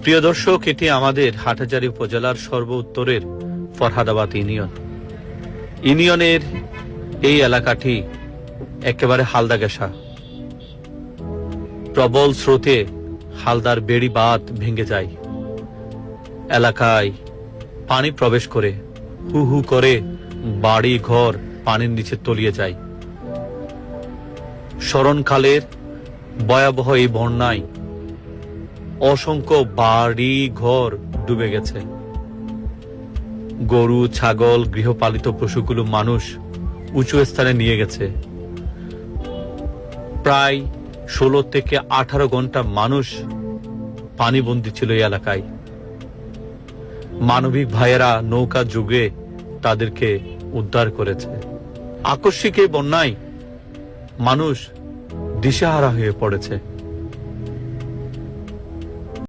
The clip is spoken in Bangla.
প্রিয় দর্শক, এটি আমাদের হাটহাজারী উপজেলার সর্ব উত্তরের ফরহাদাবাদ ইউনিয়নের এই এলাকাটি একেবারে হালদা ঘেঁষা। প্রবল স্রোতে হালদার বেড়ি বাঁধ ভেঙে যায়, এলাকায় পানি প্রবেশ করে হু হু করে বাড়ি ঘর পানির নিচে তলিয়ে যায়। শরণকালের ভয়াবহ এই বন্যায় অসংখ্য বাড়ি ঘর ডুবে গেছে। গরু, ছাগল, গৃহপালিত পশুগুলো মানুষ উঁচু স্থানে নিয়ে গেছে। প্রায় 16 থেকে 18 ঘন্টা মানুষ পানিবন্দী ছিল এই এলাকায়। মানবিক ভাইয়েরা নৌকা যুগে তাদেরকে উদ্ধার করেছে। আকস্মিক এই বন্যায় মানুষ দিশেহারা হয়ে পড়েছে।